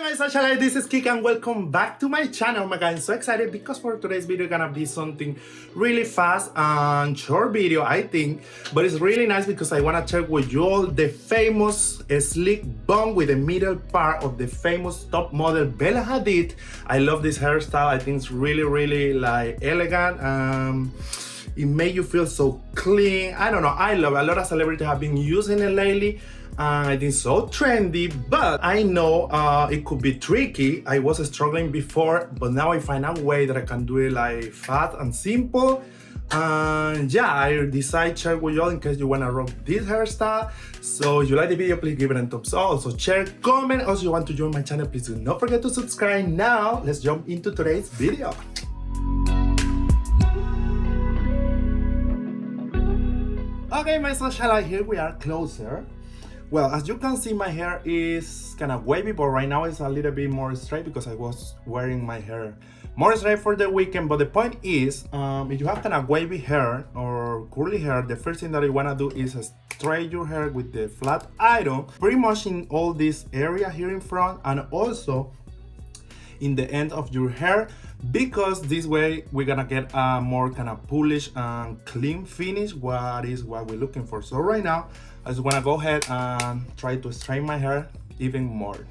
my Socialites, this is Kik and welcome back to my channel. My guys, I'm so excited because for today's video gonna be something really fast and short video, I think, but it's really nice because I wanna share with you all the famous sleek bun with the middle part of the famous top model Bella Hadid. I love this hairstyle. I think it's really like elegant. It made you feel so clean. I don't know, I love it. A lot of celebrities have been using it lately. I think so trendy, but I know it could be tricky. I was struggling before, but now I find a way that I can do it like fast and simple. And yeah, I decided to share with you all in case you wanna rock this hairstyle. So if you like the video, please give it a thumbs up. Also share, comment. Also, if you want to join my channel, please do not forget to subscribe. Now, let's jump into today's video. Okay, my socialite, here we are closer. Well, as you can see, my hair is kind of wavy, but right now it's a little bit more straight because I was wearing my hair more straight for the weekend. But the point is, if you have kind of wavy hair or curly hair, the first thing that you want to do is straighten your hair with the flat iron, pretty much in all this area here in front and also in the end of your hair, because this way we're gonna get a more kind of polish and clean finish, what we're looking for. So right now I just want to go ahead and try to straighten my hair even more.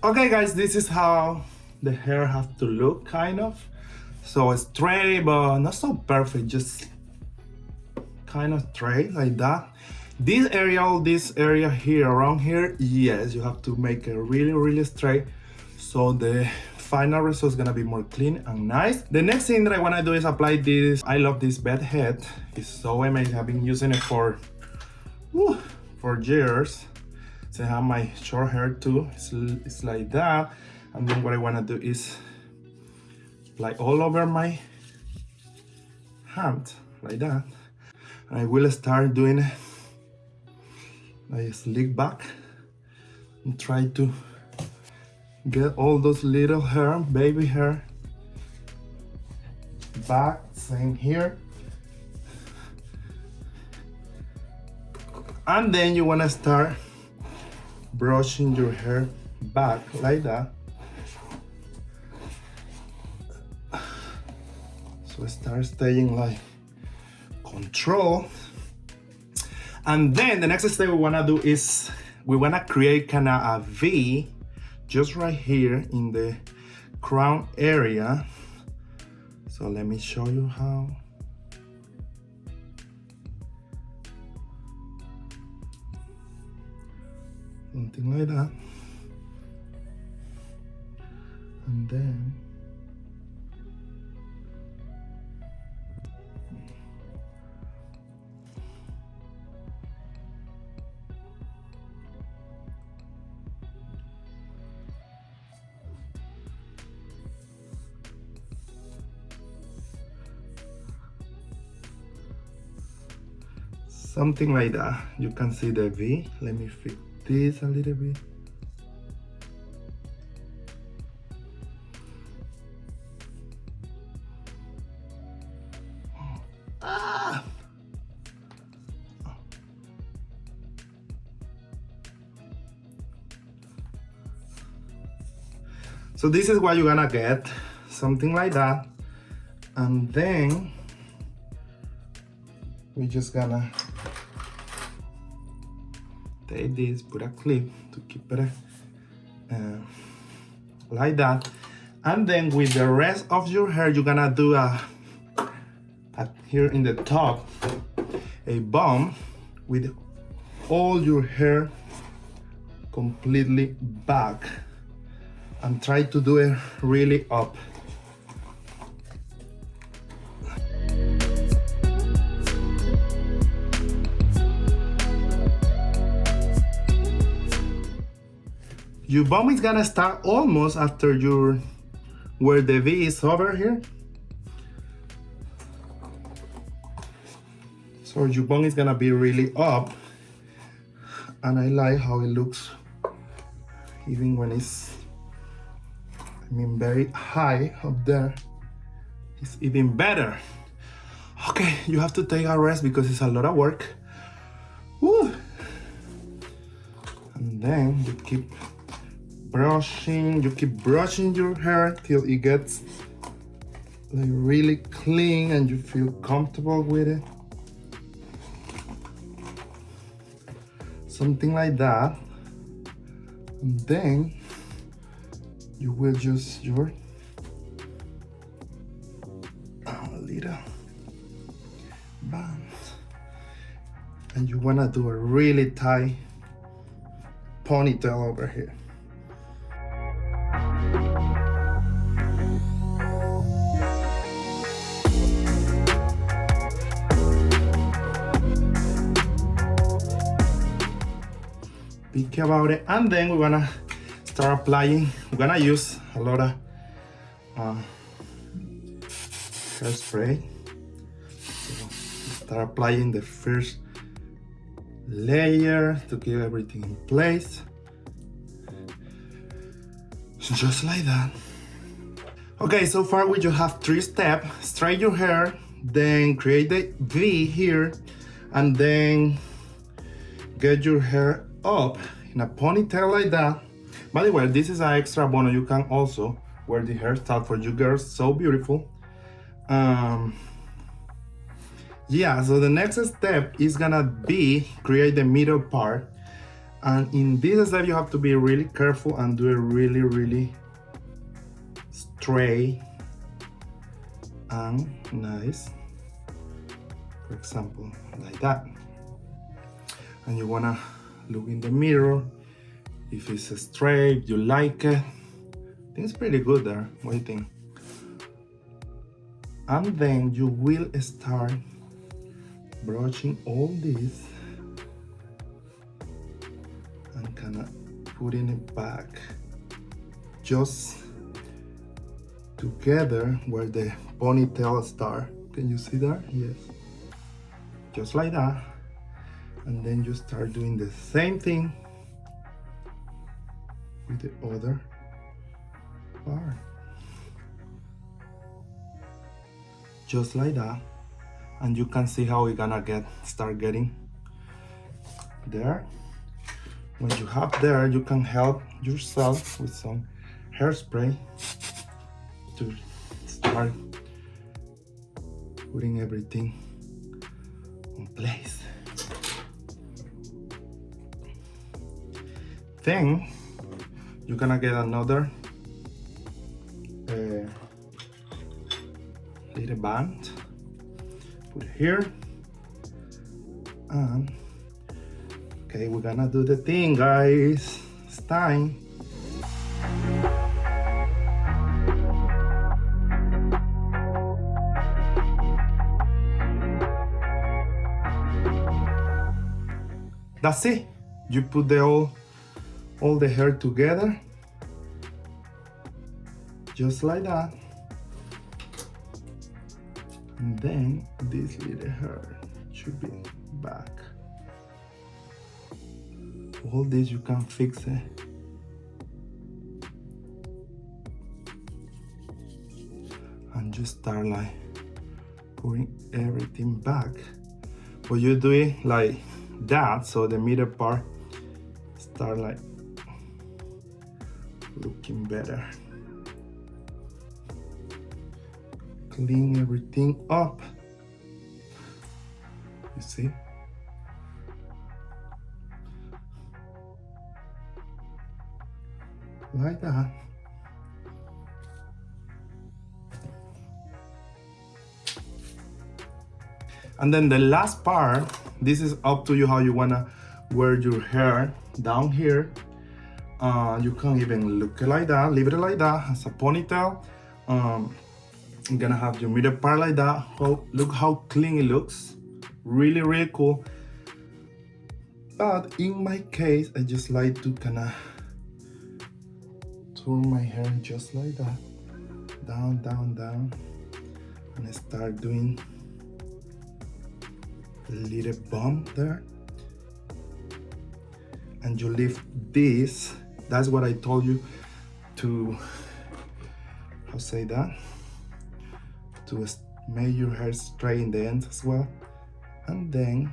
Okay guys, this is how the hair has to look, kind of. So straight, but not so perfect, just kind of straight like that. This area, all this area here, around here, yes, you have to make it really straight. So the final result is gonna be more clean and nice. The next thing that I wanna do is apply this. I love this bed head. It's so amazing. I've been using it for years. I have my short hair too. It's like that, and then what I want to do is apply all over my hand like that, and I will start doing it like slick back and try to get all those little hair, baby hair back. Same here, and then you want to start brushing your hair back like that. So start staying like control. And then the next step we wanna do is we wanna create kind of a V just right here in the crown area. So let me show you how. Something like that, and then something like that. You can see the V. Let me fix this a little bit. So this is what you're gonna get, something like that, and then we're just gonna take this, put a clip to keep it like that, and then with the rest of your hair you're gonna do a here in the top a bun with all your hair completely back, and try to do it really up. Your bun is gonna start almost after your where the V is over here. So your bun is gonna be really up, and I like how it looks even when it's, I mean, very high up there. It's even better. Okay, you have to take a rest because it's a lot of work. Woo. And then you keep brushing your hair till it gets like really clean and you feel comfortable with it. Something like that. And then you will use your little band, and you want to do a really tight ponytail over here. Think about it, and then we're gonna start applying. We're gonna use a lot of hairspray. So start applying the first layer to get everything in place. Just like that. Okay, so far we just have 3 steps. Straighten your hair, then create the V here, and then get your hair up in a ponytail like that. By the way, this is an extra bonus. You can also wear the hairstyle for you girls. So beautiful. Yeah, so the next step is gonna be create the middle part, and in this step you have to be really careful and do it really straight and nice. For example, like that. And you wanna look in the mirror. If it's straight, you like it. I think it's pretty good there. What do you think? And then you will start brushing all this and kind of putting it back just together where the ponytail starts. Can you see that? Yes. Just like that. And then you start doing the same thing with the other part. Just like that. And you can see how we're gonna start getting there. When you have there, you can help yourself with some hairspray to start putting everything in place. Then you're gonna get another little band. Put it here, and okay, we're gonna do the thing, guys. It's time. That's it. You put all the hair together, just like that. And then this little hair should be back. All this you can fix it. And just start like putting everything back. But you do it like that, so the middle part start like looking better. Clean everything up. You see? Like that. And then the last part, this is up to you how you wanna wear your hair down here. You can even look it like that, leave it like that as a ponytail. I'm gonna have your middle part like that. Look how clean it looks. Really cool. But in my case, I just like to kinda turn my hair just like that, down, down, down, and I start doing a little bump there. And you lift this. That's what I told you to, how say that? To make your hair straight in the ends as well. And then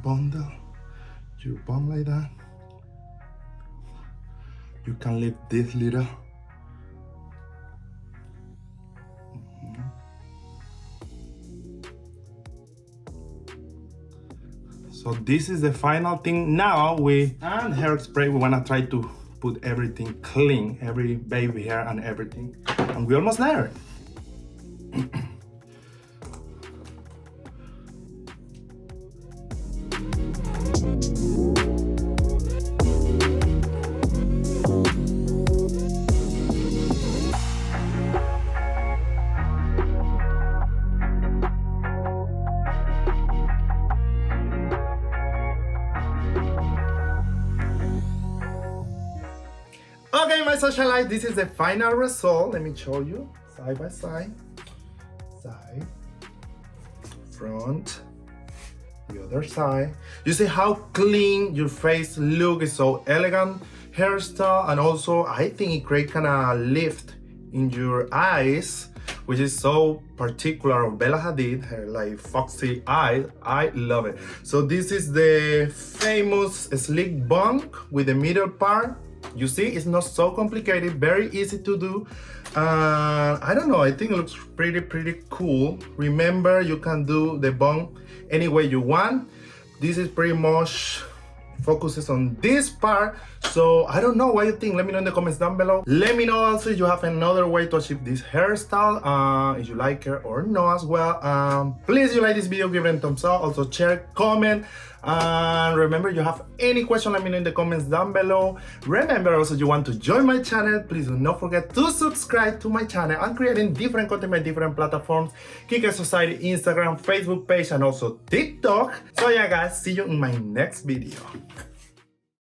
bundle your bun like that. You can lift this little. So this is the final thing. Now with hairspray, we wanna try to put everything clean, every baby hair and everything. And we're almost there. Okay, my socialites, this is the final result. Let me show you side by side, side, front, the other side. You see how clean your face look is, so elegant hairstyle, and also I think it creates kind of lift in your eyes, which is so particular of Bella Hadid, her like foxy eye. I love it. So this is the famous sleek bun with the middle part. You see, it's not so complicated, very easy to do. I don't know, I think it looks pretty cool. Remember, you can do the bun any way you want. This is pretty much focuses on this part. So I don't know what you think. Let me know in the comments down below. Let me know also if you have another way to achieve this hairstyle, if you like it or not as well. Please, if you like this video, give it a thumbs up. Also share, comment, and remember, you have any question, let me know in the comments down below. Remember also, if you want to join my channel, please do not forget to subscribe to my channel. I'm creating different content by different platforms: Kika Society, Instagram, Facebook page, and also TikTok. So yeah guys, see you in my next video.